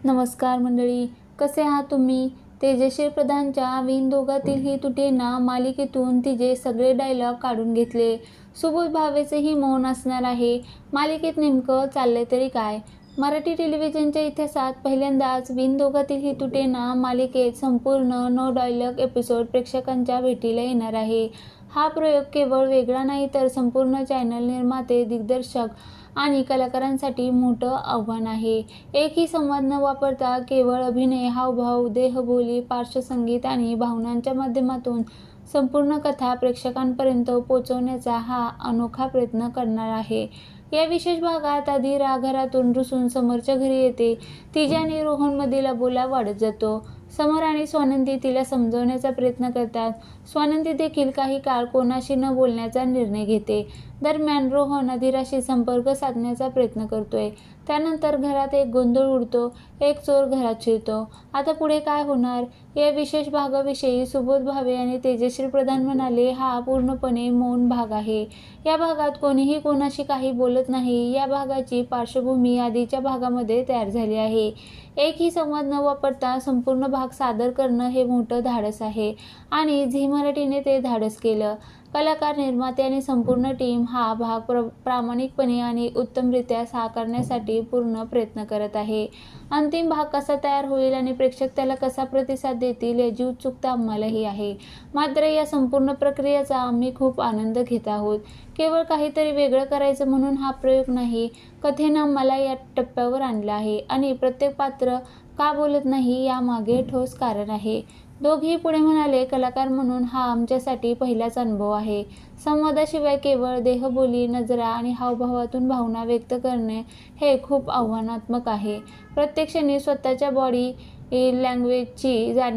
नमस्कार मंडळी, कसे आहात तुम्ही? तेजश्री प्रधानच्या विनोदातील ही तुटेना मालिकेतून तिचे सगळे डायलॉग काढून घेतले. सुबोध भावेचेही मौन असणार आहे. मालिकेत नेमकं चाललंय तरी काय? मराठी टेलिव्हिजनच्या इतिहासात पहिल्यांदाच विनोदातील ही तुटेना मालिकेत संपूर्ण नो डायलॉग एपिसोड प्रेक्षकांच्या भेटीला येणार आहे. हा प्रयोग केवळ वेगळा नाही तर संपूर्ण चॅनल निर्माते, दिग्दर्शक आणि कलाकारांसाठी मोठं आव्हान आहे. एकही संवाद न वापरता केवळ अभिनय, हावभाव, देहबोली, पार्श्वसंगीत आणि भावनांच्या माध्यमातून संपूर्ण कथा प्रेक्षकांपर्यंत पोहोचवण्याचा हा अनोखा प्रयत्न करणार आहे. या विशेष भागात आदिरा घरातून रुसून समरच्या घरी येते. तिच्या आणि रोहनमधील अबोला वाढत जातो. समर आणि स्वानंदी तिला समजवण्याचा प्रयत्न करतात. स्वानंदी देखील काही काळ कोणाशी न बोलण्याचा निर्णय घेते. दरम्यान रोहन आदिराशी संपर्क साधण्याचा प्रयत्न करतोय. त्यानंतर घरात एक गोंधळ उडतो. एक चोर घरात शिरतो. आता पुढे काय होणार? या विशेष भागाविषयी सुबोध भावे आणि तेजश्री प्रधान म्हणाले, हा पूर्णपणे मौन भाग आहे. या भागात कोणीही कोणाशी काही बोलत नाही. या भागाची पार्श्वभूमी आधीच्या भागामध्ये तयार झाली आहे. एकही संवाद न वापरता संपूर्ण भाग सादर करणं हे मोठं धाडस आहे आणि झी मराठीने ते धाडस केलं. कलाकार, निर्माते आणि संपूर्ण टीम हा भाग प्रामाणिकपणे आणि उत्तमरित्या साकारण्यासाठी पूर्ण प्रयत्न करत आहे. अंतिम भाग कसा तयार होईल आणि प्रेक्षक त्याला कसा प्रतिसाद देतील याची उत्सुकता आम्हालाही आहे. मात्र या संपूर्ण प्रक्रियेचा आम्ही खूप आनंद घेत आहोत. केवळ काहीतरी वेगळं करायचं म्हणून हा प्रयोग नाही. कथेनं आम्हाला या टप्प्यावर आणलं आहे आणि प्रत्येक पात्र का बोलत नाही यामागे ठोस कारण आहे. दोघेही पुढे म्हणाले, कलाकार म्हणून हा आमच्यासाठी पहिलाच अनुभव आहे. संवादाशिवाय केवळ देहबोली, नजरा आणि हावभावातून भावना व्यक्त करणे हे खूप आव्हानात्मक आहे. प्रत्येक क्षणी स्वतःच्या बॉडी लँग्वेजची जाणीव